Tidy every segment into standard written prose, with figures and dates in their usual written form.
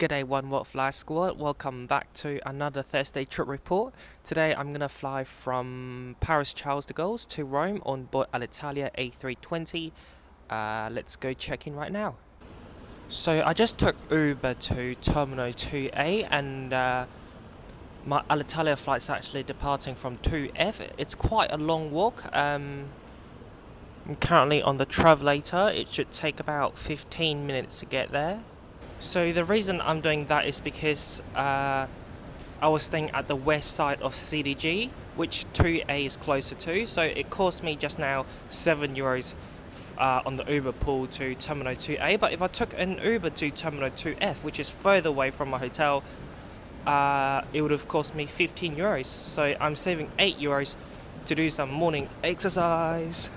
G'day OWFsquad, welcome back to another Thursday trip report. Today I'm going to fly from Paris Charles de Gaulle to Rome on board Alitalia A320. Let's go check in right now. So I just took Uber to Terminal 2A and my Alitalia flight's actually departing from 2F. It's quite a long walk. I'm currently on the travelator. It should take about 15 minutes to get there. So the reason I'm doing that is because I was staying at the west side of CDG, which 2A is closer to, so it cost me just now €7 on the Uber pool to Terminal 2A, but if I took an Uber to Terminal 2F, which is further away from my hotel, it would have cost me €15, so I'm saving €8 to do some morning exercise.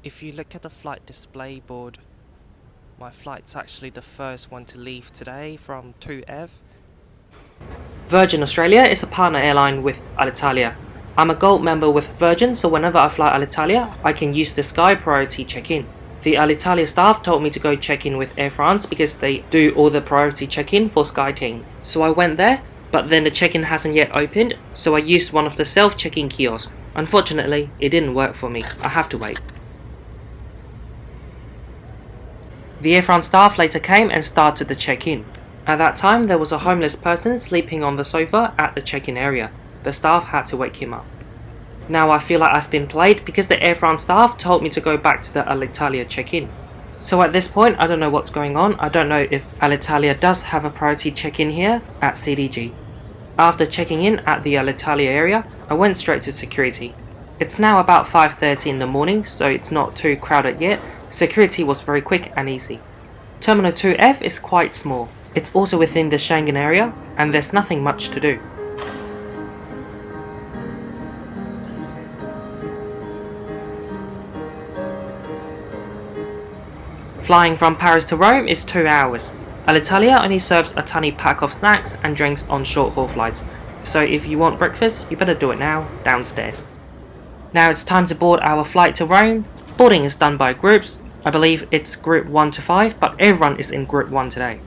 If you look at the flight display board, my flight's actually the first one to leave today from 2F. Virgin Australia is a partner airline with Alitalia. I'm a Gold member with Virgin, so whenever I fly Alitalia, I can use the Sky Priority check-in. The Alitalia staff told me to go check-in with Air France because they do all the priority check-in for Sky team. So I went there, but then the check-in hasn't yet opened, so I used one of the self-check-in kiosks. Unfortunately, it didn't work for me. I have to wait. The Air France staff later came and started the check-in. At that time, there was a homeless person sleeping on the sofa at the check-in area. The staff had to wake him up. Now I feel like I've been played because the Air France staff told me to go back to the Alitalia check-in. So at this point, I don't know what's going on. I don't know if Alitalia does have a priority check-in here at CDG. After checking in at the Alitalia area, I went straight to security. It's now about 5:30 in the morning, so it's not too crowded yet. Security was very quick and easy. Terminal 2F is quite small. It's also within the Schengen area, and there's nothing much to do. Flying from Paris to Rome is 2 hours. Alitalia only serves a tiny pack of snacks and drinks on short-haul flights, so if you want breakfast, you better do it now, downstairs. Now it's time to board our flight to Rome. Boarding is done by groups. I believe it's group 1 to 5, but everyone is in group 1 today.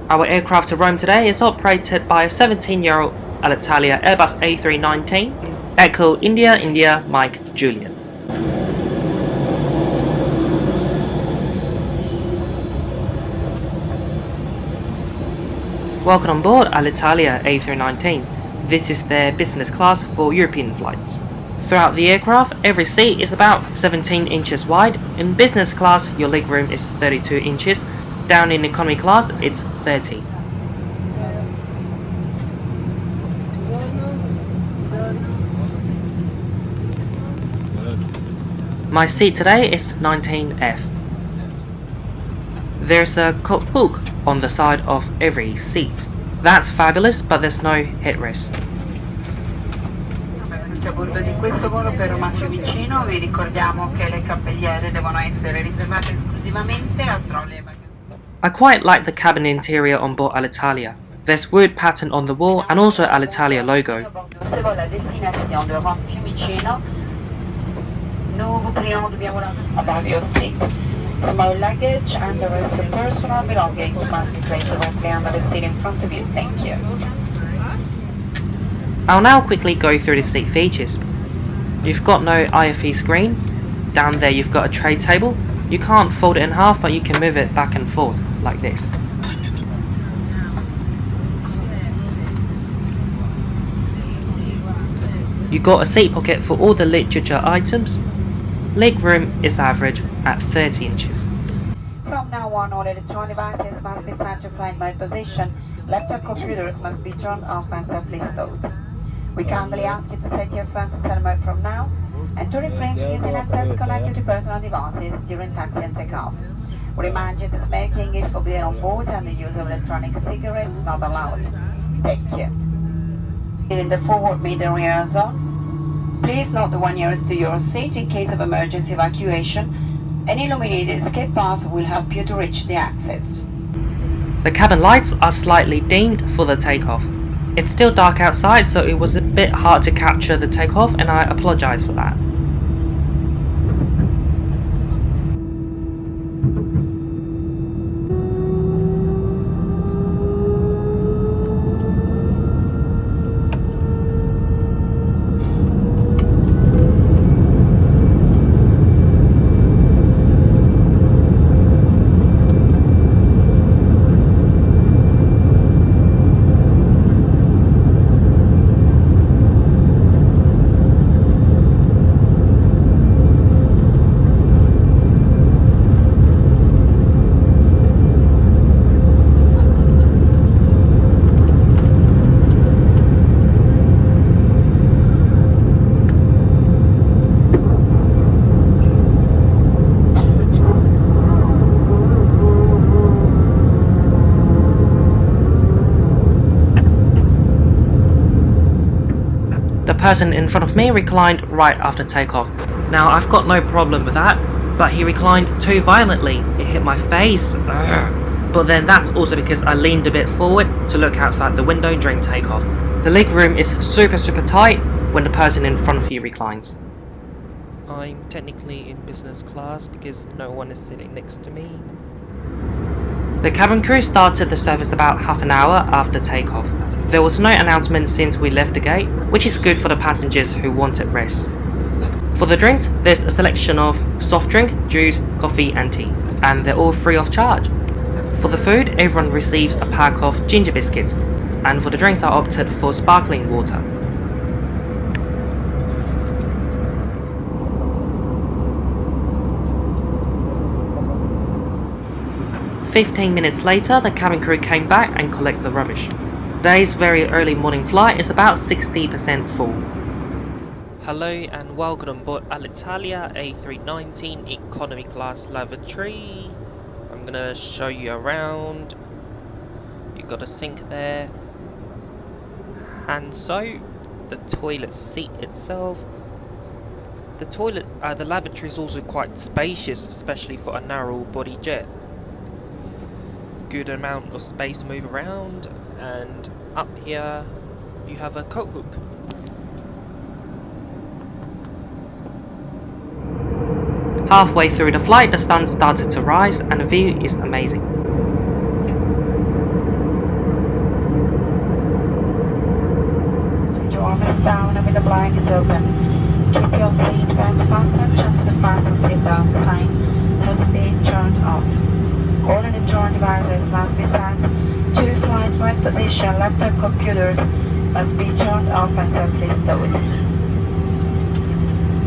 Our aircraft to Rome today is operated by a 17-year-old Alitalia Airbus A319, Echo India India Mike Julian. Welcome on board Alitalia A319. This is their business class for European flights. Throughout the aircraft, every seat is about 17 inches wide. In business class, your legroom is 32 inches. Down in economy class, it's 30. My seat today is 19F. There's a cookbook on the side of every seat. That's fabulous, but there's no headrest. A bordo di questo volo per Roma Fiumicino vi ricordiamo che le cappelliere devono essere riservate esclusivamente a trolley. I quite like the cabin interior on board Alitalia. There's wood pattern on the wall and also Alitalia logo. Above your seat. Small luggage and the rest of personal belongings must be placed directly under the seat in front of you. Thank you. I'll now quickly go through the seat features. You've got no IFE screen. Down there you've got a tray table. You can't fold it in half, but you can move it back and forth like this. You got a seat pocket for all the literature items. Leg room is average at 30 inches. From now on, all electronic devices must be set to flight mode position. Laptop computers must be turned off and safely stowed. We kindly ask you to set your phones to silent mode from now and to refrain from using headsets connected to personal devices during taxi and takeoff. We remind you that smoking is forbidden on board and the use of electronic cigarettes is not allowed. Thank you. In the forward mid-rear zone. Please note the one nearest to your seat in case of emergency evacuation. An illuminated escape path will help you to reach the exits. The cabin lights are slightly dimmed for the takeoff. It's still dark outside, so it was a bit hard to capture the takeoff, and I apologise for that. The person in front of me reclined right after takeoff. Now I've got no problem with that, but he reclined too violently. It hit my face. Ugh. But then that's also because I leaned a bit forward to look outside the window during takeoff. The leg room is super tight when the person in front of you reclines. I'm technically in business class because no one is sitting next to me. The cabin crew started the service about half an hour after takeoff. There was no announcement since we left the gate, which is good for the passengers who wanted rest. For the drinks, there's a selection of soft drink, juice, coffee and tea, and they're all free of charge. For the food, everyone receives a pack of ginger biscuits, and for the drinks I opted for sparkling water. "15 minutes later, the cabin crew came back and collected the rubbish. Today's very early morning flight is about 60% full. Hello and welcome on board Alitalia A319 economy class lavatory. I'm gonna show you around. You've got a sink there, hand soap, the toilet seat itself. The lavatory is also quite spacious, especially for a narrow body jet. Good amount of space to move around, and up here you have a coat hook. Halfway through the flight, the sun started to rise and the view is amazing. Your arm is down and with the blind is open. Keep your seat belts fastened until the fasten seatbelt sign has been turned off. All electronic devices must be set to flight right position. Laptop computers must be turned off and safely stowed.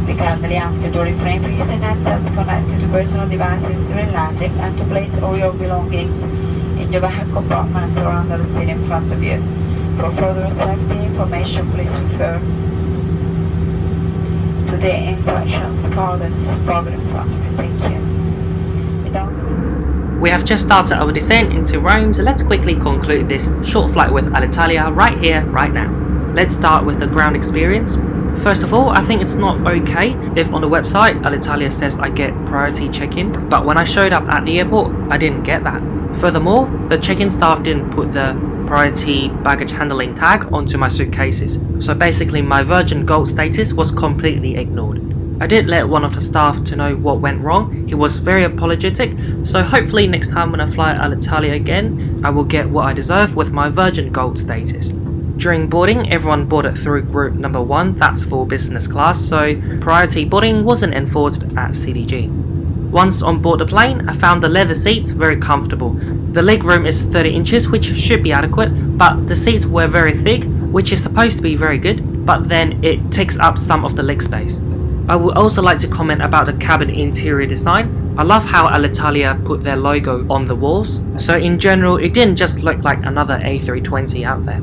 We kindly ask you to refrain from using headsets connected to personal devices during landing and to place all your belongings in the vehicle compartments or under the seat in front of you. For further safety information, please refer to the instructions card that is provided in front of you. Thank you. We have just started our descent into Rome, so let's quickly conclude this short flight with Alitalia right here, right now. Let's start with the ground experience. First of all, I think it's not okay if on the website Alitalia says I get priority check-in, but when I showed up at the airport, I didn't get that. Furthermore, the check-in staff didn't put the priority baggage handling tag onto my suitcases, so basically my Virgin Gold status was completely ignored. I did let one of the staff to know what went wrong. He was very apologetic, so hopefully next time when I fly Alitalia again, I will get what I deserve with my Virgin Gold status. During boarding, everyone boarded through group number 1, that's for business class, so priority boarding wasn't enforced at CDG. Once on board the plane, I found the leather seats very comfortable. The legroom is 30 inches, which should be adequate, but the seats were very thick, which is supposed to be very good, but then it takes up some of the leg space. I would also like to comment about the cabin interior design. I love how Alitalia put their logo on the walls, so in general it didn't just look like another A320 out there.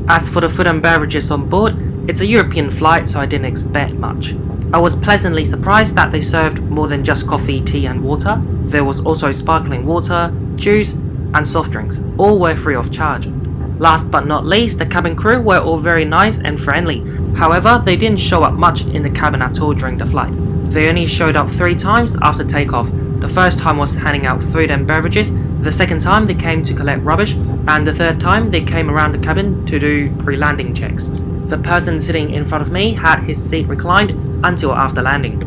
As for the food and beverages on board, it's a European flight, so I didn't expect much. I was pleasantly surprised that they served more than just coffee, tea and water. There was also sparkling water, juice and soft drinks, all were free of charge. Last but not least, the cabin crew were all very nice and friendly. However, they didn't show up much in the cabin at all during the flight. They only showed up 3 times after takeoff. The first time was handing out food and beverages, the second time they came to collect rubbish, and the third time they came around the cabin to do pre-landing checks. The person sitting in front of me had his seat reclined until after landing.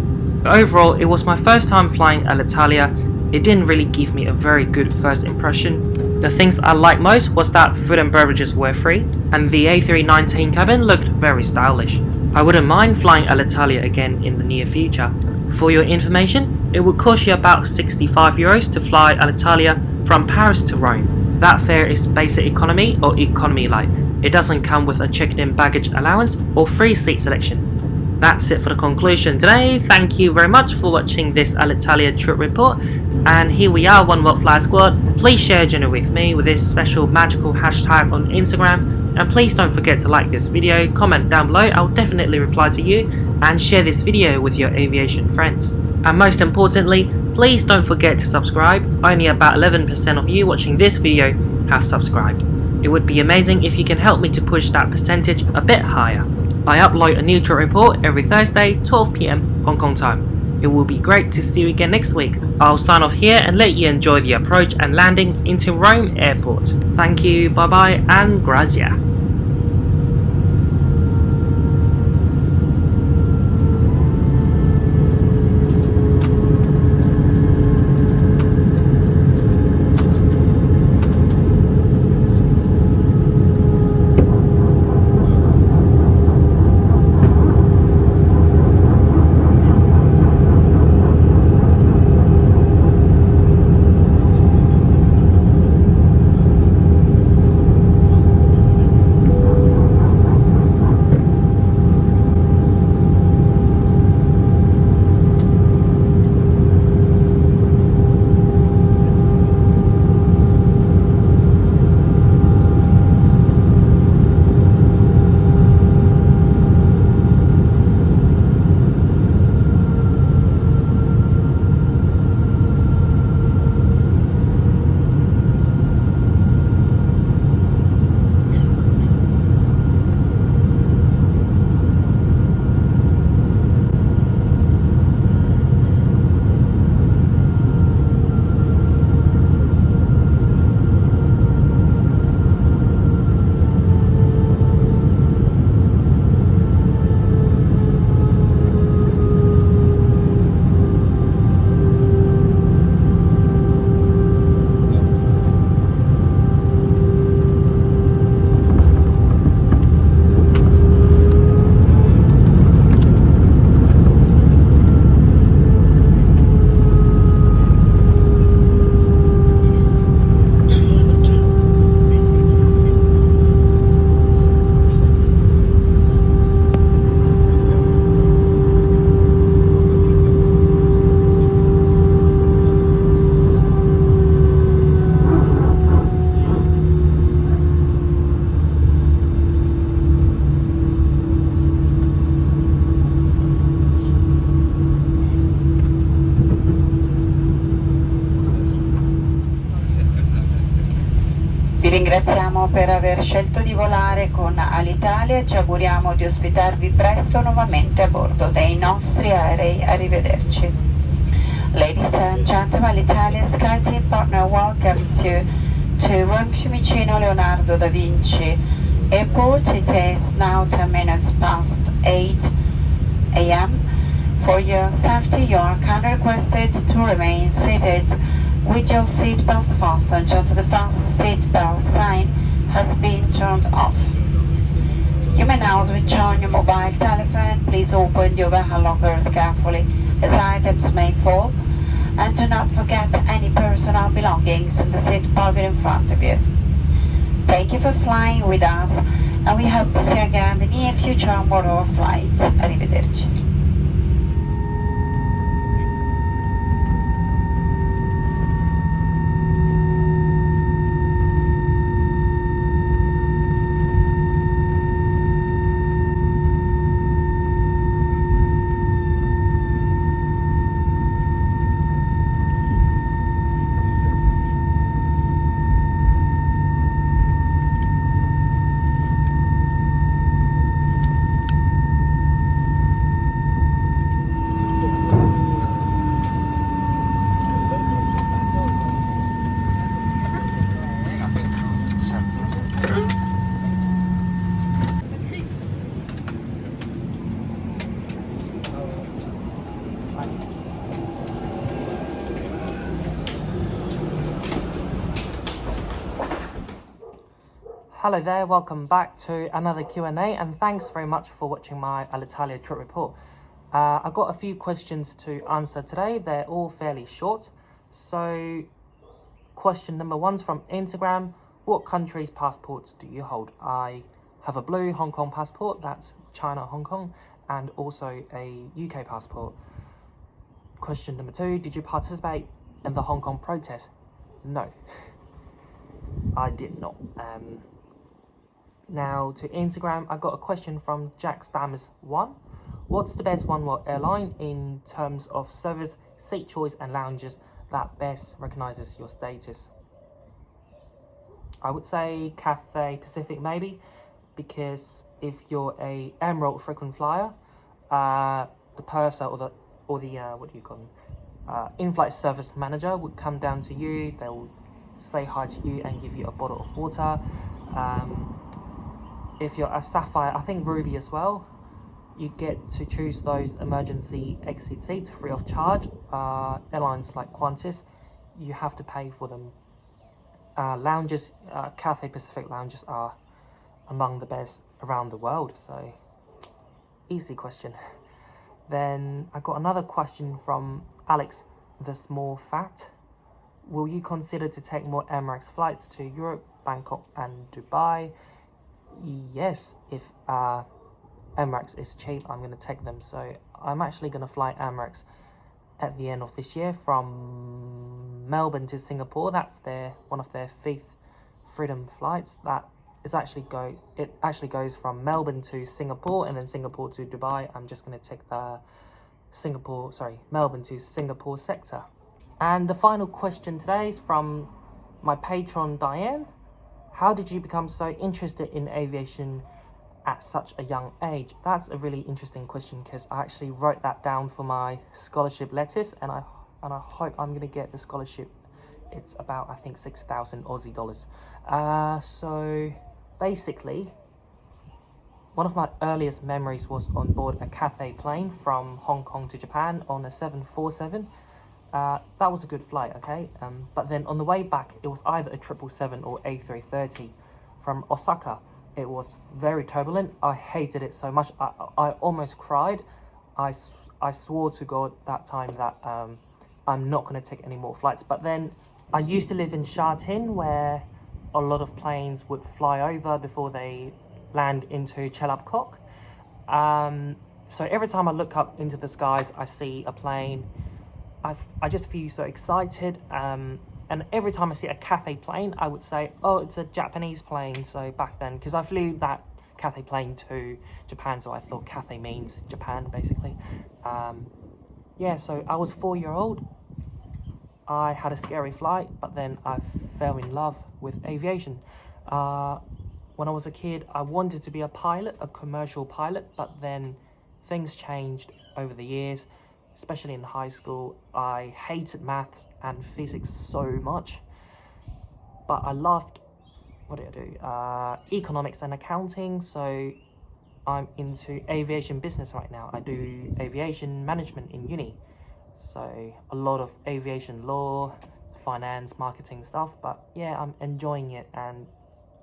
Overall, it was my first time flying Alitalia. It didn't really give me a very good first impression. The things I liked most was that food and beverages were free, and the A319 cabin looked very stylish. I wouldn't mind flying Alitalia again in the near future. For your information, it would cost you about €65 to fly Alitalia from Paris to Rome. That fare is basic economy or economy light. It doesn't come with a checked-in baggage allowance or free seat selection. That's it for the conclusion today. Thank you very much for watching this Alitalia trip report. And here we are, One World Fly Squad. Please share your journey with me with this special magical hashtag on Instagram. And please don't forget to like this video, comment down below, I'll definitely reply to you, and share this video with your aviation friends. And most importantly, please don't forget to subscribe. Only about 11% of you watching this video have subscribed. It would be amazing if you can help me to push that percentage a bit higher. I upload a new trip report every Thursday, 12 PM Hong Kong time. It will be great to see you again next week. I'll sign off here and let you enjoy the approach and landing into Rome Airport. Thank you, bye bye and grazie. Vi ringraziamo per aver scelto di volare con Alitalia e ci auguriamo di ospitarvi presto nuovamente a bordo dei nostri aerei. Arrivederci. Ladies and gentlemen, Alitalia SkyTeam partner welcomes you to Rome Fiumicino Leonardo da Vinci Airport. It is now 10 minutes past 8 a.m. For your safety, you are kindly requested to remain seated with your seat belts fastened until the fast seat belt sign has been turned off. You may now switch on your mobile telephone. Please open your overhead lockers carefully as items may fall, and do not forget any personal belongings in the seat pocket in front of you. Thank you for flying with us, and we hope to see you again in the near future on board our flights. Arrivederci. Hello there, welcome back to another Q&A and thanks very much for watching my Alitalia trip report. I've got a few questions to answer today. They're all fairly short. So question number 1's from Instagram. What country's passports do you hold? I have a blue Hong Kong passport, that's China, Hong Kong, and also a UK passport. Question number 2, did you participate in the Hong Kong protest? No, I did not. Now to Instagram, I got a question from Jack Stammers 1. What's the best one world airline in terms of service, seat choice and lounges that best recognizes your status? I would say Cathay Pacific maybe, because if you're a Emerald frequent flyer, the purser or the what do you call them? In-flight service manager would come down to you. They will say hi to you and give you a bottle of water. If you're a Sapphire, I think Ruby as well, you get to choose those emergency exit seats free of charge. Airlines like Qantas, you have to pay for them. Lounges, Cathay Pacific lounges are among the best around the world, so easy question. Then I got another question from Alex the Small Fat. Will you consider to take more Emirates flights to Europe, Bangkok and Dubai? Yes, if Emirates is cheap, I'm going to take them. So I'm actually going to fly Emirates at the end of this year from Melbourne to Singapore. That's one of their 5th freedom flights. It actually goes from Melbourne to Singapore and then Singapore to Dubai. I'm just going to take the Melbourne to Singapore sector. And the final question today is from my patron Diane. How did you become so interested in aviation at such a young age? That's a really interesting question because I actually wrote that down for my scholarship letters, and I hope I'm going to get the scholarship. It's about, I think, 6,000 Aussie dollars. So basically, one of my earliest memories was on board a Cathay plane from Hong Kong to Japan on a 747. That was a good flight, okay? But then on the way back, it was either a 777 or A330 from Osaka. It was very turbulent. I hated it so much. I almost cried. I swore to God that time that I'm not going to take any more flights. But then I used to live in Sha Tin, where a lot of planes would fly over before they land into Chelab Kok. So every time I look up into the skies, I see a plane. I just feel so excited, and every time I see a Cathay plane, I would say, oh, it's a Japanese plane. So back then, because I flew that Cathay plane to Japan, so I thought Cathay means Japan, basically. Yeah, so I was 4-year-old. I had a scary flight, but then I fell in love with aviation. When I was a kid, I wanted to be a pilot, a commercial pilot, but then things changed over the years. Especially in high school, I hated maths and physics so much, but I loved, economics and accounting, so I'm into aviation business right now. I do aviation management in uni, so a lot of aviation law, finance, marketing stuff, but yeah, I'm enjoying it, and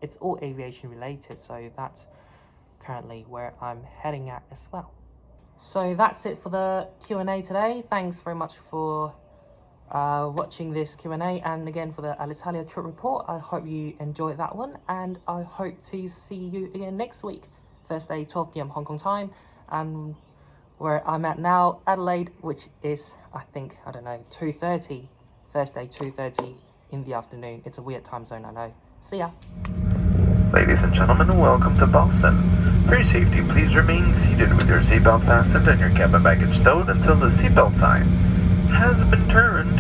it's all aviation related, so that's currently where I'm heading at as well. So that's it for the Q&A today. Thanks very much for watching this Q&A, and again for the Alitalia trip report. I hope you enjoyed that one, and I hope to see you again next week, Thursday 12 p.m. Hong Kong time, and where I'm at now, Adelaide, which is, I think, 2:30, Thursday 2:30 in the afternoon. It's a weird time zone, I know. See ya. Ladies and gentlemen, welcome to Boston. For your safety, please remain seated with your seatbelt fastened and your cabin baggage stowed until the seatbelt sign has been turned